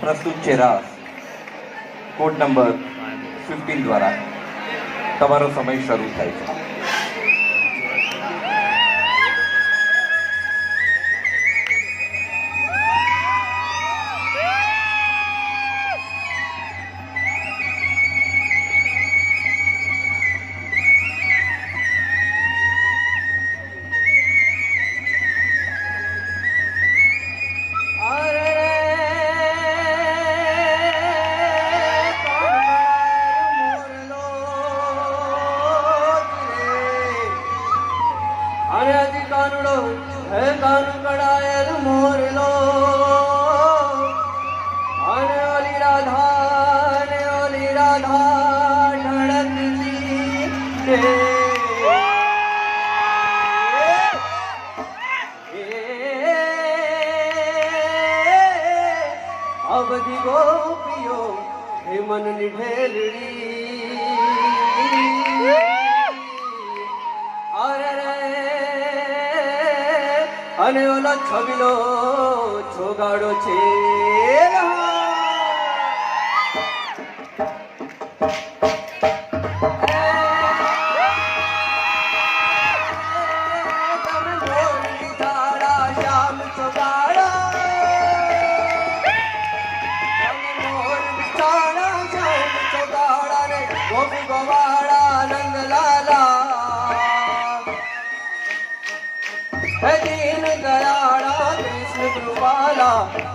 પ્રસ્તુત છે રાસ code number 15 દ્વારા. તમારો સમય શરૂ થાય છે. બધી ગોપીઓ હે મનની ઢેલડી અરે રે અને ઓલો છબીલો છોગાડો છે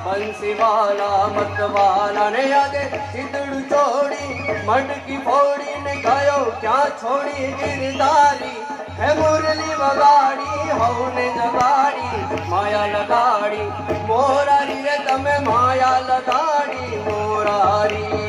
બંસીવાલા મતવાલા ને યાદે ચીતડું છોડી મટકી ફોડી ને ગયો ક્યાં છોડી ગિરધારી હે મુરલી વગાડી હવને જગાડી માયા લગાડી મોરારી રે તમે માયા લગાડી મોરારી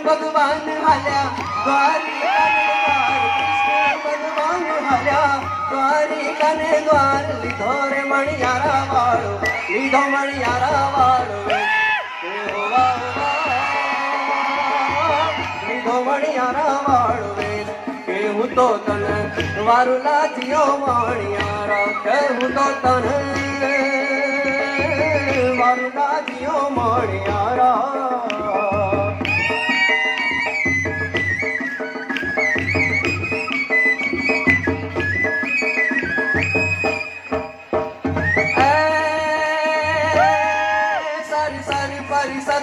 ભગવાન હાલ્યા દ્વારિકાને દ્વાર લીધો રે મણિયારા વાળો લીધો મણિયારા વાળો લીધો મણિયારા વાળો કેવું તો તને વારું લાજ્યો મણિયારા કેવું તો તને વારું લાજ્યો મણિયારા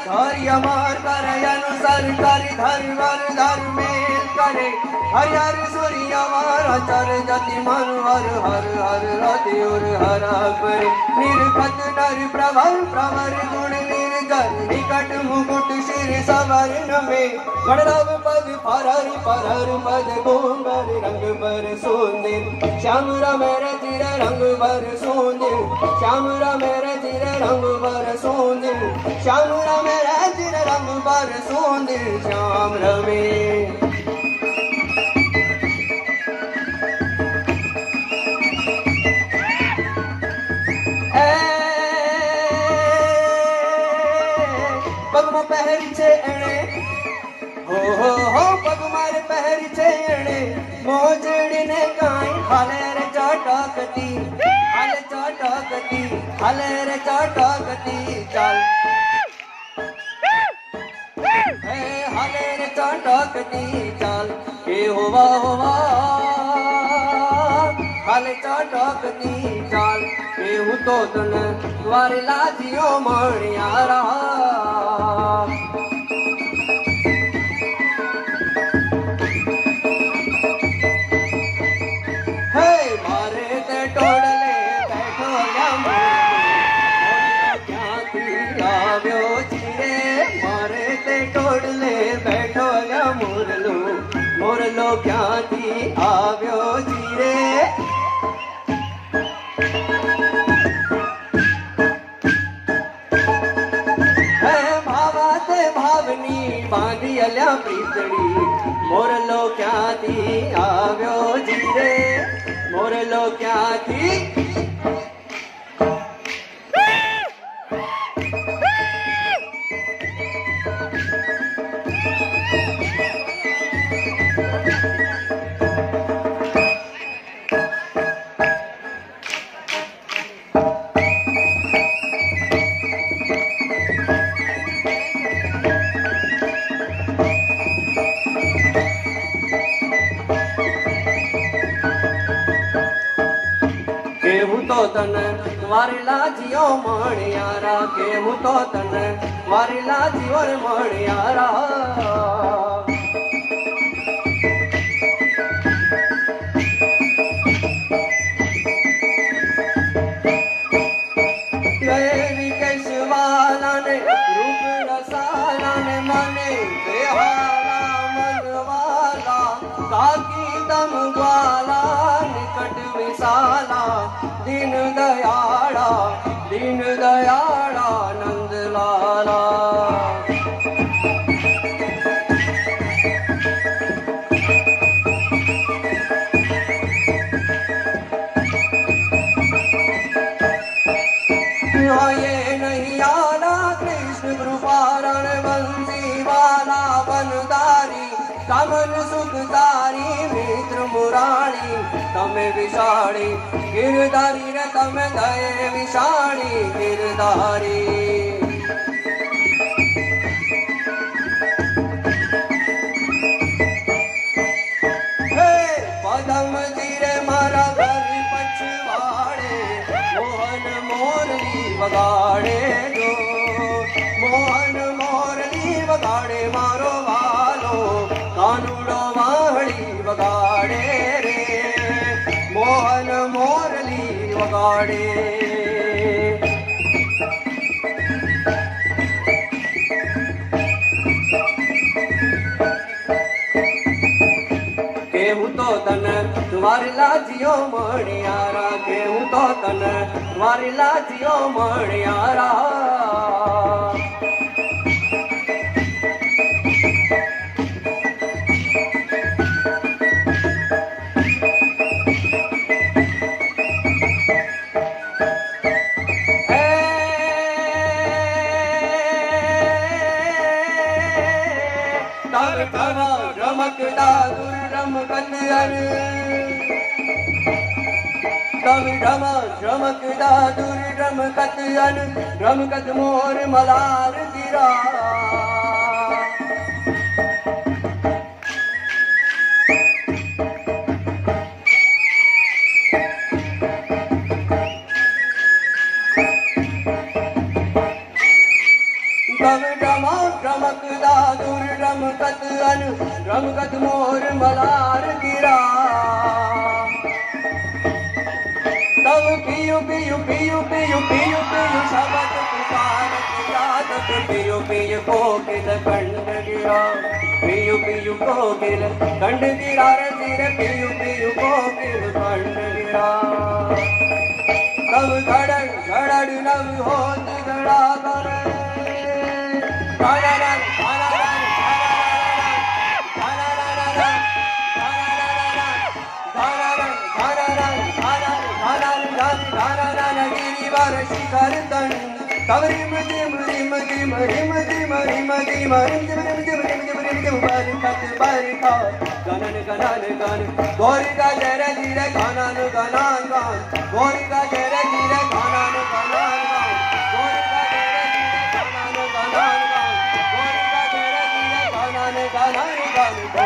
हरि अमर करे अनुसार करे धर्मर धर्मेल करे हरि हर सूर्य अमर चर जति मन हर हर हर रति और हर करे निर्खत नर प्रभर प्रवर गुण निर्जर निकट मुकुट शिर सवर्ण में गणरव पद फरहरि परहर पद गोंगर रंग पर सुंदर श्याम रमेर चिर रंग पर सुंदर श्याम रमेर चिर रंग पर सुंदर श्याम रमेर चिर रंग पर सुंदर श्याम रमे પગમાં પહેરી છે એણે હો પગમાં પહેરી છે એણે મોજડીને કાંઈ હાલે રે ચટકતી હાલે ચટકતી હાલે રે ચટકતી ચાલ હે હાલે રે ચટકતી ચાલ કે હોવા હોવા હાલે ચટકતી ચાલ એવું તો તને વારી લાજ્યો મણિયારા હે મારે તે ટોડલે બેઠો ક્યાંથી આવ્યો ચીરે મારે તે ટોડલે બેઠો મોરલો મોરલો ક્યાંથી આવ્યો ચીરે બાંધી અલ્યા પ્રીતડી મોરલો ક્યાંથી આવ્યો જીરે મોરલો ક્યાંથી તને મારી લાજીઓ મણિયારા કેવું તો તને મારી લાજીઓ મણિયારા કેશવાલાને રૂપ રસાલાને મને બેહાલા મનવાલા કાકી તમ ગ્વાલા નિકટ વિશાલા દીન દયાળા નંદલાલા ये नहीं आला कृष्ण कृपारण बंसी वाला बनदारी कमन सुखदारी मित्र मुरारी तमे विशाड़ी गिरधारी रे तमे दये विशाड़ी गिरधारी पदम जीरे मारा घर पछवाड़े मोहन मोरली वगाड़े जो मोहन मोरली वगाड़े मारो वालो कानूड़ो वाहड़ी वगाड़े रे मोहन मोरली वगाड़े केहू तो तन तुम्हारी लाजियो मणियारा केहू तो तन तुम्हारी लाजियो मणियारा रमकदा दुर्रमकद रमकदा दुर्रमकद रमकद मोर मलार गिरा रमकदा दुर्रमकद रमकद मोर मलार गिरा तब PU PU PU PU PU PU शब्द पुकार यादत पियु पियु कोकिल कंड गिरा पियु पियु कोकिल कंड गिरा रे सिर पियु पियु कोकिल कंड गिरा तब धड़क धड़क नव होत गड़ा करे शिखर तन तवरी मजी मरी मजी मरी मजी मरी मजी मरी बरखा गनन गनन गन गोरी का जरे धीरे गनन गनन गन गोरी का जरे धीरे गनन गनन गन गोरी का जरे धीरे गनन गनन गन गोरी का जरे धीरे गनन गनन गन